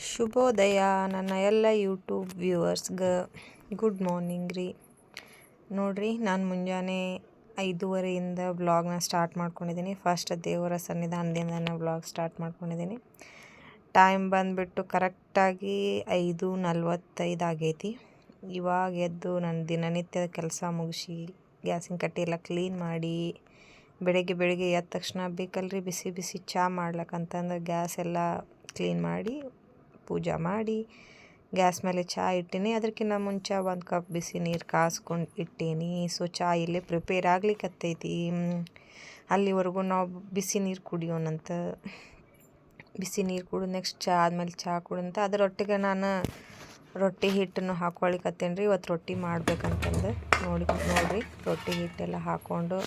ಶುಭೋದಯ ನನ್ನ ಎಲ್ಲ ಯೂಟ್ಯೂಬ್ ವ್ಯೂವರ್ಸ್ಗೆ ಗುಡ್ ಮಾರ್ನಿಂಗ್ ರೀ. ನೋಡಿರಿ, ನಾನು ಮುಂಜಾನೆ 5:30 ವ್ಲಾಗ್ನ ಸ್ಟಾರ್ಟ್ ಮಾಡ್ಕೊಂಡಿದ್ದೀನಿ. ಫಸ್ಟ್ ದೇವರ ಸನ್ನಿಧಾನದಿಂದ ವ್ಲಾಗ್ ಸ್ಟಾರ್ಟ್ ಮಾಡ್ಕೊಂಡಿದ್ದೀನಿ. ಟೈಮ್ ಬಂದುಬಿಟ್ಟು ಕರೆಕ್ಟಾಗಿ 5:45 ಆಗೈತಿ. ಇವಾಗ ಎದ್ದು ನನ್ನ ದಿನನಿತ್ಯದ ಕೆಲಸ ಮುಗಿಸಿ ಗ್ಯಾಸಿನ ಕಟ್ಟಿ ಎಲ್ಲ ಕ್ಲೀನ್ ಮಾಡಿ, ಬೆಳಗ್ಗೆ ಎದ್ದ ತಕ್ಷಣ ಬೇಕಲ್ರಿ ಬಿಸಿ ಬಿಸಿ ಚಹಾ ಮಾಡ್ಲಕ್ಕಂತಂದು ಗ್ಯಾಸ್ ಎಲ್ಲ ಕ್ಲೀನ್ ಮಾಡಿ ಪೂಜೆ ಮಾಡಿ ಗ್ಯಾಸ್ ಮೇಲೆ ಚಹಾ ಇಟ್ಟೀನಿ. ಅದಕ್ಕಿಂತ ಮುಂಚೆ 1 ಕಪ್ ಬಿಸಿ ನೀರು ಕಾಸ್ಕೊಂಡು ಇಟ್ಟೀನಿ. ಸೊ ಚಹಾ ಇಲ್ಲೇ ಪ್ರಿಪೇರ್ ಆಗ್ಲಿಕ್ಕತ್ತೈತಿ. ಅಲ್ಲಿವರೆಗೂ ನಾವು ಬಿಸಿ ನೀರು ಕುಡಿಯೋಣಂತ. ಬಿಸಿ ನೀರು ಕುಡಿದು ನೆಕ್ಸ್ಟ್ ಚಹಾ ಆದಮೇಲೆ ಚಹಾ ಕುಡಿದಂತ ಅದರೊಟ್ಟಿಗೆ ನಾನು ರೊಟ್ಟಿ ಹಿಟ್ಟನ್ನು ಹಾಕ್ಕೊಳಿಕತ್ತೇನೆ ರೀ. ಇವತ್ತು ರೊಟ್ಟಿ ಮಾಡ್ಬೇಕಂತಂದು ನೋಡಿರಿ ರೊಟ್ಟಿ ಹಿಟ್ಟೆಲ್ಲ ಹಾಕ್ಕೊಂಡು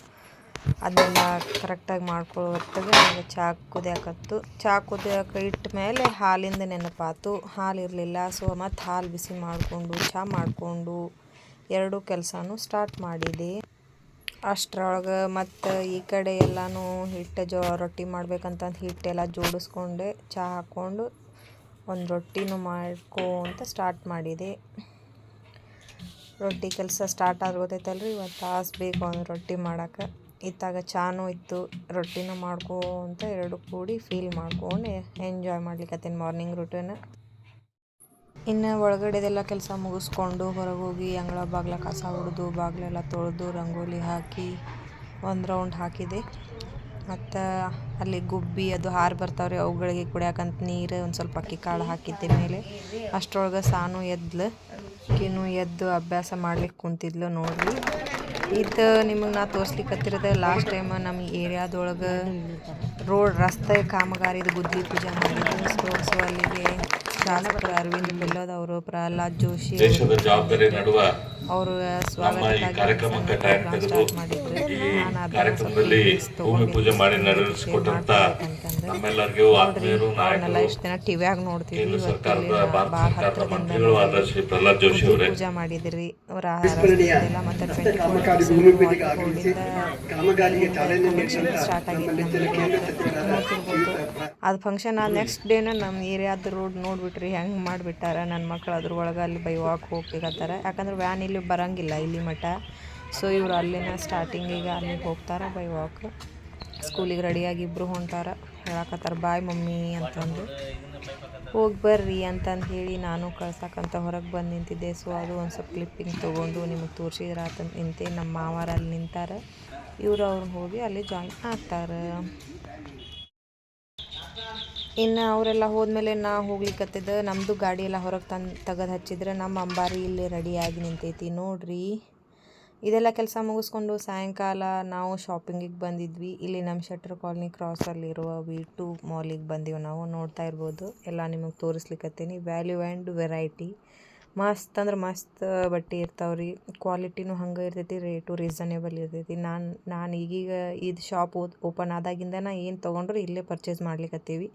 ಅದನ್ನೆಲ್ಲ ಕರೆಕ್ಟಾಗಿ ಮಾಡ್ಕೊಳ್ಳೋ ಹೊತ್ತಿಗೆ ನನಗೆ ಚಹಾ ಕುದಿಯಾಕತ್ತು. ಚಹಾ ಕುದಿಯೋಕೆ ಇಟ್ಟ ಮೇಲೆ ಹಾಲಿಂದ ನೆನಪಾತು. ಹಾಲು ಇರಲಿಲ್ಲ. ಸೊ ಮತ್ತು ಹಾಲು ಬಿಸಿ ಮಾಡಿಕೊಂಡು ಚಹಾ ಮಾಡಿಕೊಂಡು ಎರಡೂ ಕೆಲಸನೂ ಸ್ಟಾರ್ಟ್ ಮಾಡಿದೆ. ಅಷ್ಟರೊಳಗೆ ಮತ್ತು ಈ ಕಡೆ ಎಲ್ಲನೂ ಹಿಟ್ಟು ರೊಟ್ಟಿ ಮಾಡ್ಬೇಕಂತಂದು ಹಿಟ್ಟೆಲ್ಲ ಜೋಡಿಸ್ಕೊಂಡೆ ಚಹಾ ಹಾಕ್ಕೊಂಡು ಒಂದು ರೊಟ್ಟಿನೂ ಮಾಡ್ಕೊಂತ ಸ್ಟಾರ್ಟ್ ಮಾಡಿದೆ. ರೊಟ್ಟಿ ಕೆಲಸ ಸ್ಟಾರ್ಟ್ ಆದ್ರೆ ಗೊತ್ತೈತಲ್ರಿ, ಇವತ್ತು ತಾಸು ಬೇಕು ಒಂದು ರೊಟ್ಟಿ ಮಾಡೋಕೆ. ಇತ್ತಾಗ ಚಾನೂ ಇತ್ತು, ರೊಟ್ಟಿನೂ ಮಾಡ್ಕೊಂತ ಎರಡು ಕೂಡಿ ಫೀಲ್ ಮಾಡ್ಕೊಂಡು ಎಂಜಾಯ್ ಮಾಡ್ಲಿಕ್ಕತ್ತೇನೆ ಮಾರ್ನಿಂಗ್ ರೂಟೀನ್. ಇನ್ನು ಒಳಗಡೆದೆಲ್ಲ ಕೆಲಸ ಮುಗಿಸ್ಕೊಂಡು ಹೊರಗೆ ಹೋಗಿ ಅಂಗಳ ಬಾಗ್ಲ ಕಸ ಹೊಡೆದು ಬಾಗಿಲೆಲ್ಲ ತೊಳೆದು ರಂಗೋಲಿ ಹಾಕಿ ಒಂದು ರೌಂಡ್ ಹಾಕಿದೆ. ಮತ್ತು ಅಲ್ಲಿ ಗುಬ್ಬಿ ಅದು ಹಾರು ಬರ್ತಾವ್ರಿ, ಅವುಗಳಿಗೆ ಕುಡಿಯಾಕಂತ ನೀರು ಒಂದು ಸ್ವಲ್ಪ ಅಕ್ಕಿ ಕಾಳು ಹಾಕಿದ್ದೆ ಮೇಲೆ. ಅಷ್ಟರೊಳಗೆ ಸಾನು ಎದ್ದು ಅಭ್ಯಾಸ ಮಾಡ್ಲಿಕ್ಕೆ ಕುಂತಿದ್ಲು. ನೋಡ್ರಿ, ಇದು ನಿಮಗೆ ನಾ ತೋರಿಸ್ಲಿಕ್ಕತ್ತಿರೋದು ಲಾಸ್ಟ್ ಟೈಮ್ ನಮ್ಮ ಏರಿಯಾದೊಳಗೆ ರಸ್ತೆ ಕಾಮಗಾರಿದು ಗುದ್ಲಿ ಪೂಜೆ ಮಾಡಿದ್ರು. ಸೊ ಅಲ್ಲಿಗೆ ಶಾಸಕರು ಅರವಿಂದ್ ಬೆಲ್ಲದ್ ಅವರು, ಪ್ರಹ್ಲಾದ್ ಜೋಶಿ ಅವರು ಸ್ವಾಗತ ಮಾಡಿದ್ರು. ಅವನ್ನೆಲ್ಲ ಇಷ್ಟು ದಿನ ಟಿವಿಯಾಗ ನೋಡ್ತಿದ್ವಿ, ಭಾಳ ಹತ್ತಿರದಿಂದ ಪೂಜೆ ಮಾಡಿದ್ರಿ. ಎಲ್ಲ ಮತ್ತೆ ಸ್ಟಾರ್ಟ್ ಆಗಿತ್ತು. ಅದು ಫಂಕ್ಷನ್ ಆದ ನೆಕ್ಸ್ಟ್ ಡೇನ ನಮ್ಮ ಏರಿಯಾದ ರೋಡ್ ನೋಡ್ಬಿಟ್ರಿ ಹೆಂಗೆ ಮಾಡಿಬಿಟ್ಟಾರ. ನನ್ನ ಮಕ್ಕಳು ಅದ್ರೊಳಗೆ ಅಲ್ಲಿ ಬೈವಾಕ್ ಹೋಗ್ಲಿಕತ್ತಾರ. ಯಾಕಂದ್ರೆ ವ್ಯಾನ್ ಇಲ್ಲಿ ಬರೋಂಗಿಲ್ಲ ಇಲ್ಲಿ ಮಠ. ಸೊ ಇವರು ಅಲ್ಲಿನ ಸ್ಟಾರ್ಟಿಂಗಿಗೆ ಅಲ್ಲಿಗೆ ಹೋಗ್ತಾರೆ ಬೈವಾಕ್. ಸ್ಕೂಲಿಗೆ ರೆಡಿಯಾಗಿ ಇಬ್ಬರು ಹೊಂಟಾರ. ಹೇಳಕತ್ತಾರ ಬಾಯ್ ಮಮ್ಮಿ ಅಂತಂದು. ಹೋಗಿ ಬರ್ರಿ ಅಂತಂದು ಹೇಳಿ ನಾನು ಕಳ್ಸಕ್ಕಂತ ಹೊರಗೆ ಬಂದು ನಿಂತಿದ್ದೆ. ಸೊ ಅದು ಒಂದು ಸ್ವಲ್ಪ ಕ್ಲಿಪ್ಪಿಂಗ್ ತೊಗೊಂಡು ನಿಮಗೆ ತೋರಿಸಿದ್ರೆ ಆತಂದು ನಿಂತೆ. ನಮ್ಮ ಮಾವಾರ ಅಲ್ಲಿ ನಿಂತಾರೆ. ಇವರು ಅವ್ರನ್ನ ಹೋಗಿ ಅಲ್ಲಿ ಜಾಯಿನ್ ಆಗ್ತಾರೆ. ಇನ್ನು ಅವರೆಲ್ಲ ಹೋದ್ಮೇಲೆ ನಾ ಹೋಗ್ಲಿಕ್ಕತ್ತಿದ್ದೆ. ನಮ್ಮದು ಗಾಡಿ ಎಲ್ಲ ಹೊರಗೆ ತೆಗೆದು ಹಚ್ಚಿದ್ರೆ ನಮ್ಮ ಅಂಬಾರಿ ಇಲ್ಲಿ ರೆಡಿಯಾಗಿ ನಿಂತೈತಿ. ನೋಡ್ರಿ, ಇದೆಲ್ಲ ಕೆಲಸ ಮುಗಿಸ್ಕೊಂಡು ಸಾಯಂಕಾಲ ನಾವು ಶಾಪಿಂಗಿಗೆ ಬಂದಿದ್ವಿ. ಇಲ್ಲಿ ನಮ್ಮ ಶೆಟ್ರ್ ಕಾಲನಿ ಕ್ರಾಸಲ್ಲಿರುವ V2 ಮಾಲಿಗೆ ಬಂದೀವಿ ನಾವು. ನೋಡ್ತಾ ಇರ್ಬೋದು, ಎಲ್ಲ ನಿಮಗೆ ತೋರಿಸ್ಲಿಕ್ಕತ್ತೀನಿ. ವ್ಯಾಲ್ಯೂ ಆ್ಯಂಡ್ ವೆರೈಟಿ ಮಸ್ತ್ ಅಂದ್ರೆ ಮಸ್ತ್ ಬಟ್ಟೆ ಇರ್ತಾವ್ರಿ. ಕ್ವಾಲಿಟಿನೂ ಹಂಗೆ ಇರ್ತೈತಿ, ರೇಟು ರೀಸನೇಬಲ್ ಇರ್ತೈತಿ. ನಾನು ಈಗೀಗ ಇದು ಶಾಪ್ ಓಪನ್ ಆದಾಗಿಂದ ಏನು ತೊಗೊಂಡ್ರು ಇಲ್ಲೇ ಪರ್ಚೇಸ್ ಮಾಡ್ಲಿಕ್ಕತ್ತೀವಿ.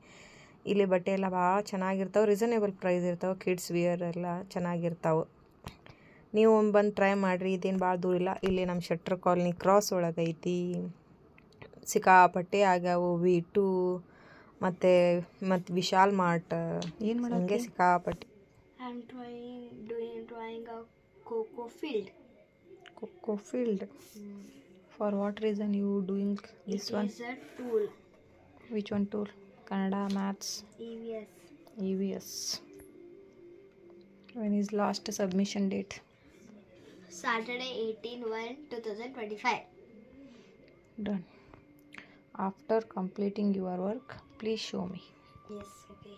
ಇಲ್ಲಿ ಬಟ್ಟೆ ಎಲ್ಲ ಭಾಳ ಚೆನ್ನಾಗಿರ್ತಾವೆ, ರೀಸನೇಬಲ್ ಪ್ರೈಸ್ ಇರ್ತಾವೆ. ಕಿಡ್ಸ್ ವಿಯರ್ ಎಲ್ಲ ಚೆನ್ನಾಗಿರ್ತಾವೆ. ನೀವು ಬಂದು ಟ್ರೈ ಮಾಡಿರಿ. ಇದೇನು ಭಾಳ ದೂರ ಇಲ್ಲ, ಇಲ್ಲಿ ನಮ್ಮ ಶೆಟ್ರ್ ಕಾಲನಿ ಕ್ರಾಸ್ ಒಳಗೈತಿ. ಸಿಕ್ಕಾಪಟ್ಟೆ ಆಗ್ಯಾವು V2 ಮತ್ತು ವಿಶಾಲ್ ಮಾರ್ಟ್, ಏನು ಮಾಡೋಂಗೆ ಸಿಕ್ಕಾಪಟ್ಟೆ. drawing a cocoa field. Cocoa field. For what reason you doing this one? It is a tool. Which one tool? Kannada, maths? EVS. When is last submission date? Saturday 18/1/2025. Done. After completing your work, please show me. Yes, okay.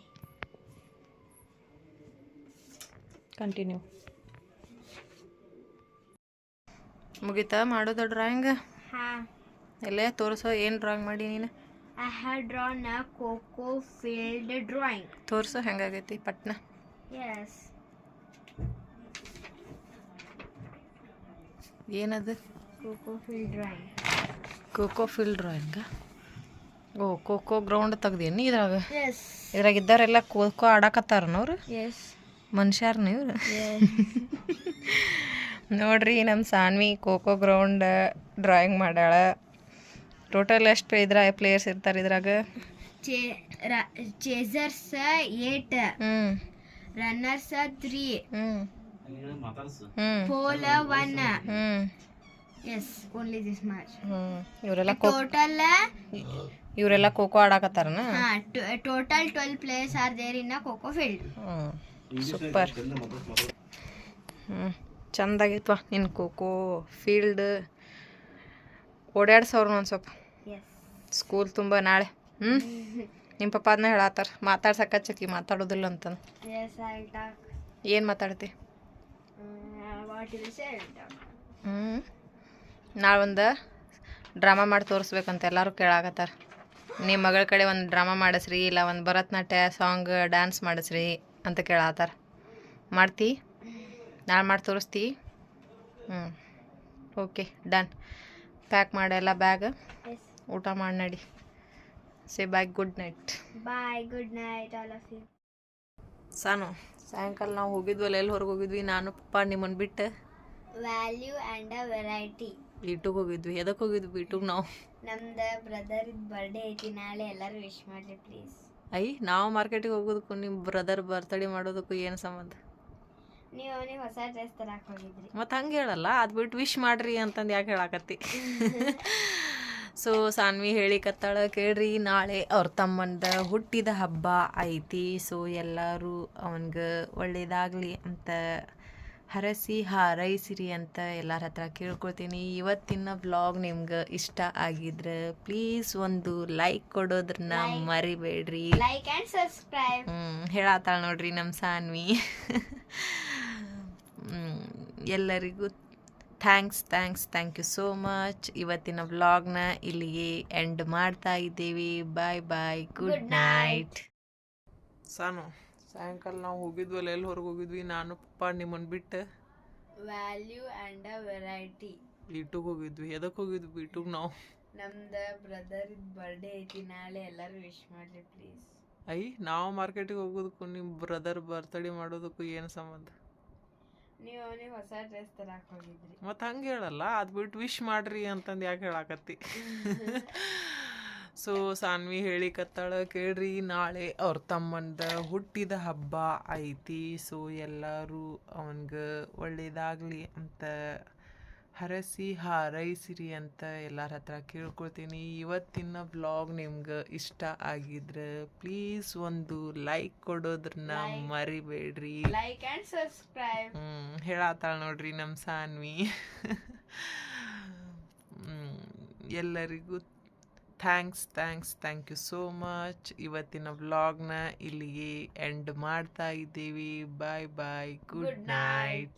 Continue. ಮುಗಿತಾ ಮಾಡೋದು drawing? ಹಾಂ. ಎಲ್ಲೇ ತೋರಿಸೋ, ಏನು drawing ಮಾಡಿ ನೀನು? I have drawn a cocoa field drawing. ತೋರಿಸೋ ಹೆಂಗಾಗೈತಿ ಪಟ್ನ. Yes. ಏನದು? Cocoa field drawing. Coco field ಡ್ರಾಯಿಂಗ? ಓ, ಖೋಖೋ ಗ್ರೌಂಡ್ ತೆಗ್ದೇನಿ ಇದ್ರಾಗ? Yes. ಇದ್ರಾಗ ಇದ್ದಾರೆಲ್ಲ ಖೋಖೋ ಆಡಕತ್ತಾರನವ್ರು? Yes. ಮನುಷ್ಯರ್ನ ಇವ್ರು? ನೋಡ್ರಿ, ನಮ್ಮ ಸಾನ್ವಿ ಖೋಖೋ ಗ್ರೌಂಡ್ ಡ್ರಾಯಿಂಗ್ ಮಾಡ್ಯಾಳ. ಟೋಟಲ್ ಎಷ್ಟು ಪ್ಲೇಯರ್ಸ್ ಇರ್ತಾರೆ ಇದ್ರಾಗ? chasers 8, runners 3, pole 1. Yes, only this much. ಇವರೆಲ್ಲ ಖೋಖೋ ಆಡಕತ್ತಾರನ? Total 12 players are there in a Coco field. Super. ಚಂದಾಗಿತ್ವ ನಿನ್ನ ಖೋಖೋ ಫೀಲ್ಡ್. ಓಡಾಡ್ಸವ್ರು ಒಂದು ಸ್ವಲ್ಪ. ಸ್ಕೂಲ್ ತುಂಬ ನಾಳೆ. ನಿಮ್ಮ ಪಪ್ಪ ಅದನ್ನ ಹೇಳತ್ತಾರ, ಮಾತಾಡ್ಸಕ್ಕಚ್ಚಿ ಮಾತಾಡೋದಿಲ್ಲ ಅಂತಂದು. ಏನು ಮಾತಾಡ್ತಿ? ನಾಳೆ ಒಂದು ಡ್ರಾಮಾ ಮಾಡಿ ತೋರಿಸ್ಬೇಕಂತ ಎಲ್ಲರೂ ಕೇಳಾಕತ್ತಾರ. ನಿಮ್ಮ ಮಗಳ ಕಡೆ ಒಂದು ಡ್ರಾಮಾ ಮಾಡಿಸ್ರಿ, ಇಲ್ಲ ಒಂದು ಭರತನಾಟ್ಯ ಸಾಂಗ್ ಡ್ಯಾನ್ಸ್ ಮಾಡಿಸ್ರಿ ಅಂತ ಕೇಳಾತ್ತಾರ. ಮಾಡ್ತಿ? ನಾಳೆ ಮಾಡಿ ತೋರಿಸ್ತಿ? Okay, done. ಪ್ಯಾಕ್ ಮಾಡೆಲ್ಲ ಬ್ಯಾಗ್. ಊಟ ಮಾಡಿ ನಡಿ. Say bye, good night. Bye, good night all of you. Sanu, ಸಾಯಂಕಾಲ ನಾವು ಹೋಗಿದ್ವಲ್ಲ, ಎಲ್ಲಿ ಹೊರಗೆ ಹೋಗಿದ್ವಿ ನಾನು ಪಪ್ಪ ನಿಮ್ಮನ್ನು ಬಿಟ್ಟು? Value and a variety. ಬೀಟುಗೆ ಹೋಗಿದ್ವಿ. ಎದಕ್ಕೆ ಹೋಗಿದ್ವಿ ಬೀಟುಗೆ ನಾವು? ನಮ್ದು ಬ್ರದರ್ ಬರ್ಡೇ ಐತಿ ನಾಳೆ, ಎಲ್ಲರೂ ವಿಶ್ ಮಾಡ್ರಿ ಪ್ಲೀಸ್. ನಾವು ಮಾರ್ಕೆಟಿಗೆ ಹೋಗೋದಕ್ಕೂ ನಿಮ್ಮ ಬ್ರದರ್ ಬರ್ತಡೇ ಮಾಡೋದಕ್ಕೂ ಏನು ಸಂಬಂಧ? ನೀವು ಅವನಿಗೆ ಹೊಸ ಡ್ರೆಸ್ ತರಕ್ಕೆ ಹೋಗಿದ್ರಿ. ಮತ್ತು ಹಂಗೆ ಹೇಳಲ್ಲ, ಅದು ಬಿಟ್ಟು ವಿಶ್ ಮಾಡ್ರಿ ಅಂತಂದು ಯಾಕೆ ಹೇಳಾಕತ್ತಿ? ಸೊ ಸಾನ್ವಿ ಹೇಳಿಕತ್ತಾಳ, ಕೇಳ್ರಿ ನಾಳೆ ಅವ್ರ ತಮ್ಮಂದ ಹುಟ್ಟಿದ ಹಬ್ಬ ಐತಿ. ಸೊ ಎಲ್ಲರೂ ಅವನಿಗೆ ಒಳ್ಳೇದಾಗಲಿ ಅಂತ ಹರಸಿ ಹಾರೈಸಿರಿ ಅಂತ ಎಲ್ಲರ ಹತ್ರ ಕೇಳ್ಕೊಳ್ತೀನಿ. ಇವತ್ತಿನ ವ್ಲಾಗ್ ನಿಮ್ಗೆ ಇಷ್ಟ ಆಗಿದ್ರೆ ಪ್ಲೀಸ್ ಒಂದು ಲೈಕ್ ಕೊಡೋದ್ರನ್ನ ಮರಿಬೇಡ್ರಿ. Like and subscribe. ಹೇಳತ್ತಾಳ ನೋಡ್ರಿ ನಮ್ಮ ಸಾನ್ವಿ. ಎಲ್ಲರಿಗೂ ಥ್ಯಾಂಕ್ ಯು ಸೋ ಮಚ್. ಇವತ್ತಿನ ವ್ಲಾಗ್ನ ಇಲ್ಲಿಗೆ ಎಂಡ್ ಮಾಡ್ತಾ ಇದ್ದೀವಿ. ಬಾಯ್ ಬಾಯ್, ಗುಡ್ ನೈಟ್. ಸಾನು, ಸಾಯಂಕಾಲ ನಾವು ಹೋಗಿದ್ವಲ್ಲ, ಎಲ್ಲಿ ಹೊರಗೆ ಹೋಗಿದ್ವಿ ನಾನು ಪಪ್ಪ ನಿಮ್ಮನ್ನು ಬಿಟ್ಟು? Value and a variety. ಬೀಟುಗೆ ಹೋಗಿದ್ವಿ. ಎದಕ್ಕೆ ಹೋಗಿದ್ವಿ ಬೀಟುಗೆ ನಾವು? ನಮ್ದು ಬ್ರದರ್ ಬರ್ಡೇ ಐತಿ ನಾಳೆ, ಎಲ್ಲರೂ ವಿಶ್ ಮಾಡ್ರಿ ಪ್ಲೀಸ್. ನಾವು ಮಾರ್ಕೆಟಿಗೆ ಹೋಗೋದಕ್ಕೂ ನಿಮ್ಮ ಬ್ರದರ್ ಬರ್ತಡೇ ಮಾಡೋದಕ್ಕೂ ಏನು ಸಂಬಂಧ? ನೀವು ಅವನಿಗೆ ಹೊಸ ಡ್ರೆಸ್ ತರಕ್ಕೆ ಹೋಗಿದ್ರಿ. ಮತ್ತು ಹಂಗೆ ಹೇಳಲ್ಲ, ಅದು ಬಿಟ್ಟು ವಿಶ್ ಮಾಡ್ರಿ ಅಂತಂದು ಯಾಕೆ ಹೇಳಾಕತ್ತಿ? ಸೊ ಸಾನ್ವಿ ಹೇಳಿಕತ್ತಾಳ, ಕೇಳ್ರಿ ನಾಳೆ ಅವ್ರ ತಮ್ಮಂದ ಹುಟ್ಟಿದ ಹಬ್ಬ ಐತಿ. ಸೊ ಎಲ್ಲರೂ ಅವನಿಗೆ ಒಳ್ಳೇದಾಗಲಿ ಅಂತ ಹರಸಿ ಹಾರೈಸಿರಿ ಅಂತ ಎಲ್ಲರ ಹತ್ರ ಕೇಳ್ಕೊಳ್ತೀನಿ. ಇವತ್ತಿನ ವ್ಲಾಗ್ ನಿಮ್ಗೆ ಇಷ್ಟ ಆಗಿದ್ರೆ ಪ್ಲೀಸ್ ಒಂದು ಲೈಕ್ ಕೊಡೋದ್ರನ್ನ ಮರಿಬೇಡ್ರಿ. Like and subscribe. ಹೇಳತ್ತಾಳ ನೋಡ್ರಿ ನಮ್ಮ ಸಾನ್ವಿ. ಎಲ್ಲರಿಗೂ ಥ್ಯಾಂಕ್ ಯು ಸೋ ಮಚ್. ಇವತ್ತಿನ ವ್ಲಾಗ್ನ ಇಲ್ಲಿಗೆ ಎಂಡ್ ಮಾಡ್ತಾ ಇದ್ದೀವಿ. ಬಾಯ್ ಬಾಯ್, ಗುಡ್ ನೈಟ್.